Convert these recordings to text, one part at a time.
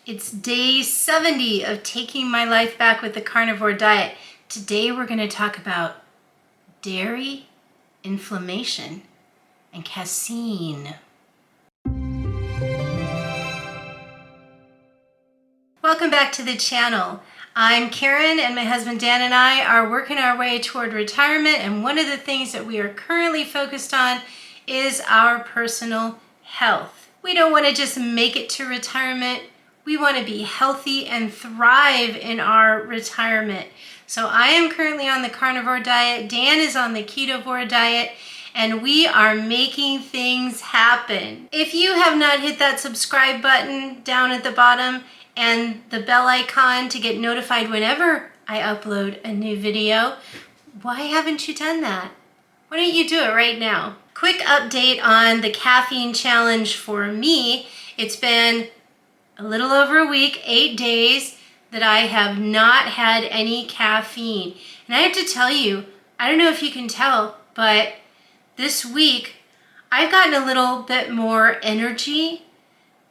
It's day 70 of taking my life back with the carnivore diet. Today we're going to talk about dairy, inflammation, and casein. Welcome back to the channel. I'm Karyn, and my husband Dan and I are working our way toward retirement, and one of the things that we are currently focused on is our personal health. We don't want to just make it to retirement. We want to be healthy and thrive in our retirement. So I am currently on the carnivore diet. Dan is on the ketovore diet, and we are making things happen. If you have not hit that subscribe button down at the bottom and the bell icon to get notified whenever I upload a new video, why haven't you done that? Why don't you do it right now? Quick update on the caffeine challenge for me. It's been a little over a week, 8 days, that I have not had any caffeine. And I have to tell you, I don't know if you can tell, but this week I've gotten a little bit more energy.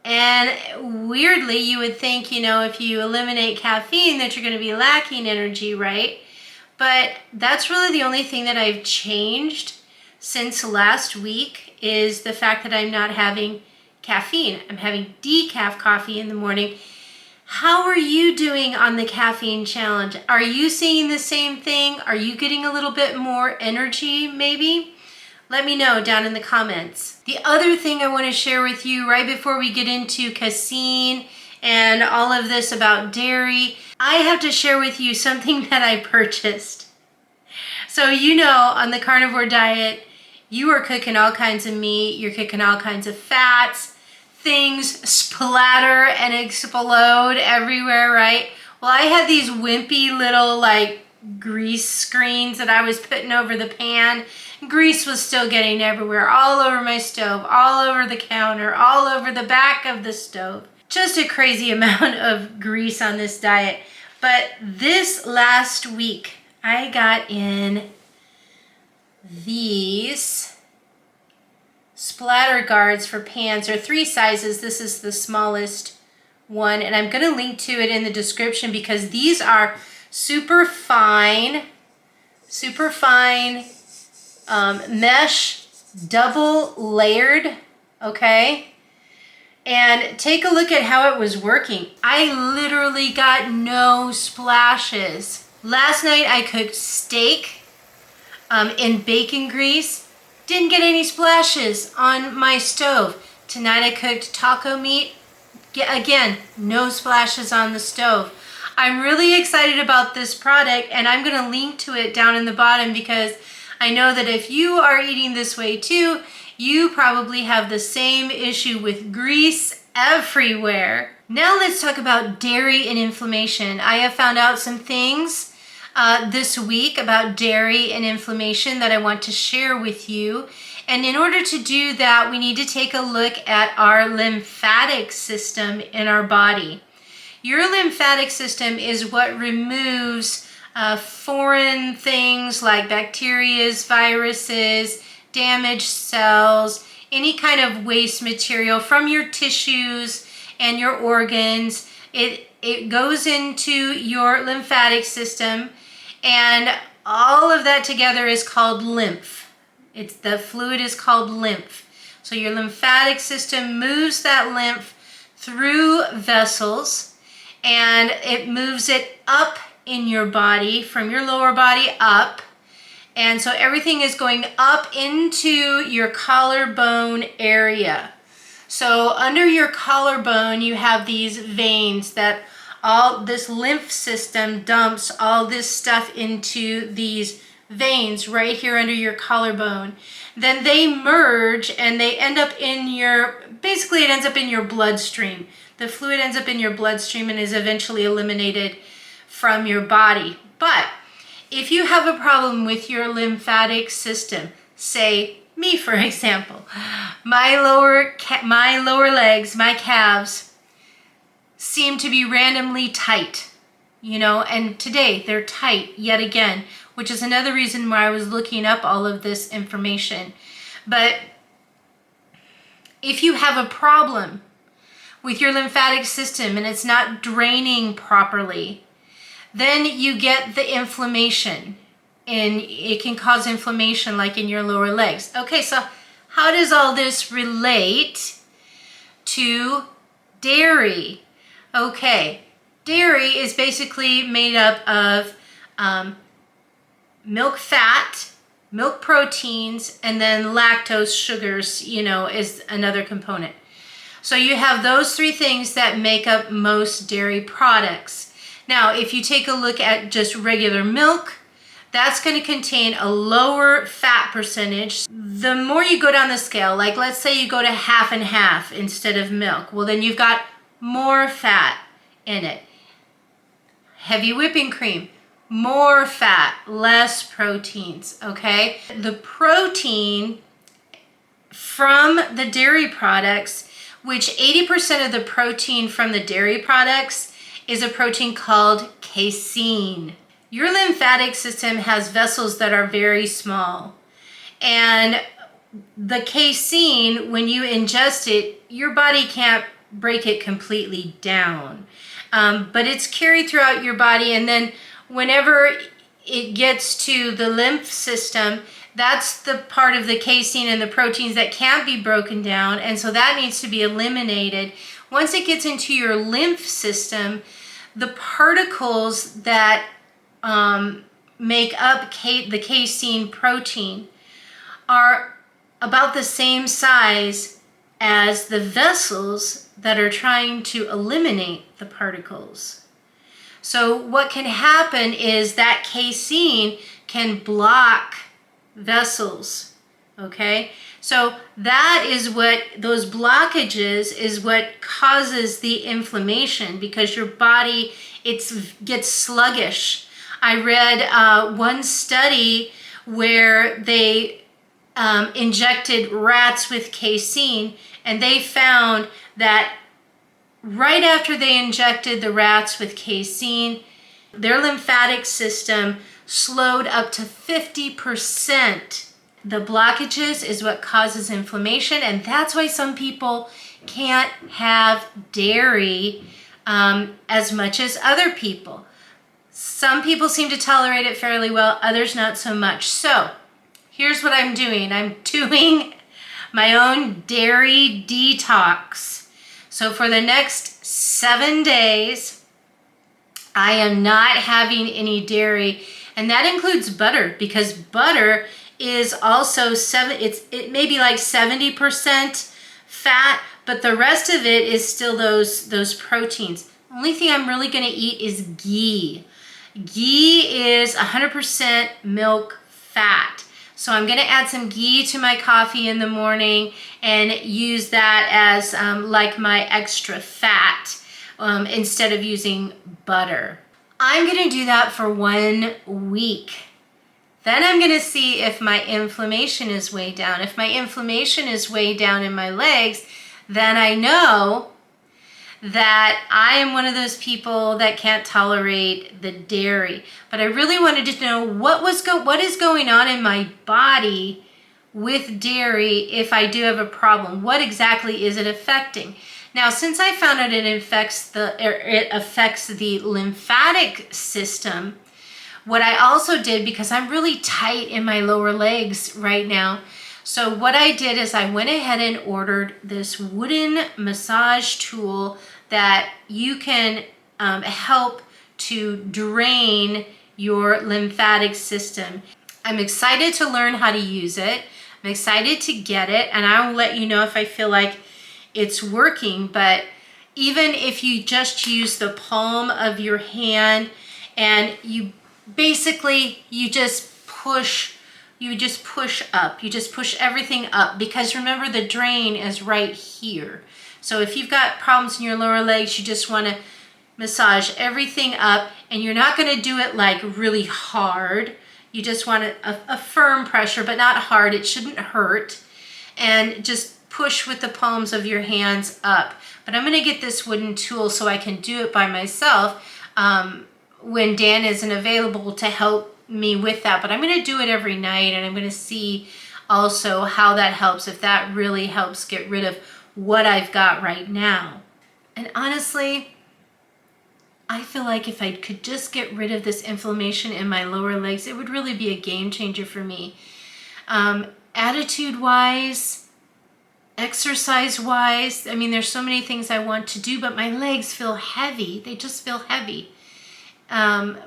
And weirdly, you would think, if you eliminate caffeine that you're going to be lacking energy, right? But that's really the only thing that I've changed since last week is the fact that I'm not having caffeine. I'm having decaf coffee in the morning. How are you doing on the caffeine challenge? Are you seeing the same thing? Are you getting a little bit more energy maybe? Let me know down in the comments. The other thing I want to share with you right before we get into casein and all of this about dairy, I have to share with you something that I purchased. So on the carnivore diet, you are cooking all kinds of meat, you're cooking all kinds of fats, things splatter and explode everywhere, right? Well, I had these wimpy little grease screens that I was putting over the pan. Grease was still getting everywhere, all over my stove, all over the counter, all over the back of the stove. Just a crazy amount of grease on this diet. But this last week, I got in these splatter guards for pans. There are 3 sizes. This is the smallest one, and I'm going to link to it in the description because these are super fine mesh, double layered, okay? And take a look at how it was working. I literally got no splashes. Last night I cooked steak in bacon grease. Didn't get any splashes on my stove. Tonight I cooked taco meat. Again, no splashes on the stove. I'm really excited about this product, and I'm going to link to it down in the bottom because I know that if you are eating this way too, you probably have the same issue with grease everywhere. Now let's talk about dairy and inflammation. I have found out some things this week about dairy and inflammation that I want to share with you. And in order to do that, we need to take a look at our lymphatic system in our body. Your lymphatic system is what removes foreign things like bacteria, viruses, damaged cells, any kind of waste material from your tissues and your organs. It goes into your lymphatic system, and all of that together is called lymph. The fluid is called lymph. So your lymphatic system moves that lymph through vessels, and it moves it up in your body, from your lower body up. And so everything is going up into your collarbone area. So under your collarbone, you have these veins that all this lymph system dumps all this stuff into these veins right here under your collarbone. Then they merge and they end up in basically it ends up in your bloodstream. The fluid ends up in your bloodstream and is eventually eliminated from your body. But if you have a problem with your lymphatic system, say me for example, my lower legs, my calves seem to be randomly tight, and today they're tight yet again, which is another reason why I was looking up all of this information. But if you have a problem with your lymphatic system and it's not draining properly, then you get the inflammation, and it can cause inflammation like in your lower legs. Okay, so how does all this relate to dairy? Okay, dairy is basically made up of milk fat, milk proteins, and then lactose sugars, is another component. So you have those three things that make up most dairy products. Now, if you take a look at just regular milk, that's going to contain a lower fat percentage. The more you go down the scale, like let's say you go to half and half instead of milk, well then you've got more fat in it. Heavy whipping cream, more fat, less proteins, okay? The protein from the dairy products, which 80% of the protein from the dairy products is a protein called casein. Your lymphatic system has vessels that are very small, and the casein, when you ingest it, your body can't break it completely down, but it's carried throughout your body, and then whenever it gets to the lymph system, that's the part of the casein and the proteins that can't be broken down, and so that needs to be eliminated. Once it gets into your lymph system, the particles that make up the casein protein are about the same size as the vessels that are trying to eliminate the particles. So what can happen is that casein can block vessels, okay? So that is what, those blockages is what causes the inflammation, because your body, gets sluggish. I read one study where they injected rats with casein, and they found that right after they injected the rats with casein, their lymphatic system slowed up to 50%. The blockages is what causes inflammation, and that's why some people can't have dairy as much as other people. Some people seem to tolerate it fairly well, others not so much. So here's what I'm doing. I'm doing my own dairy detox. So for the next 7 days, I am not having any dairy, and that includes butter, because butter is also it may be like 70% fat, but the rest of it is still those proteins. The only thing I'm really going to eat is ghee. Ghee is 100% milk fat. So I'm going to add some ghee to my coffee in the morning and use that as like my extra fat instead of using butter. I'm going to do that for 1 week. Then I'm going to see if my inflammation is way down. If my inflammation is way down in my legs, then I know that I am one of those people that can't tolerate the dairy. But I really wanted to know what is going on in my body with dairy if I do have a problem. What exactly is it affecting? Now, since I found out it affects the lymphatic system, what I also did, because I'm really tight in my lower legs right now, so what I did is I went ahead and ordered this wooden massage tool that you can help to drain your lymphatic system. I'm excited to learn how to use it. I'm excited to get it, and I'll let you know if I feel like it's working. But even if you just use the palm of your hand and you just push up, you just push everything up, because remember, the drain is right here. So if you've got problems in your lower legs, you just want to massage everything up, and you're not going to do it like really hard. You just want a firm pressure, but not hard. It shouldn't hurt. And just push with the palms of your hands up. But I'm going to get this wooden tool so I can do it by myself when Dan isn't available to help me with that. But I'm going to do it every night, and I'm going to see also how that helps, if that really helps get rid of what I've got right now. And honestly, I feel like if I could just get rid of this inflammation in my lower legs, it would really be a game changer for me. Attitude-wise, exercise-wise, I mean, there's so many things I want to do, but my legs feel heavy. They just feel heavy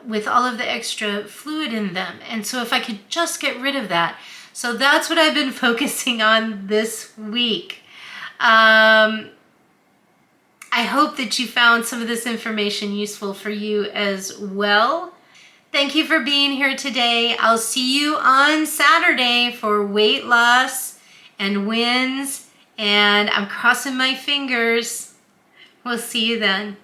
with all of the extra fluid in them. And so if I could just get rid of that. So that's what I've been focusing on this week. I hope that you found some of this information useful for you as well. Thank you for being here today. I'll see you on Saturday for weight loss and wins, and I'm crossing my fingers. We'll see you then.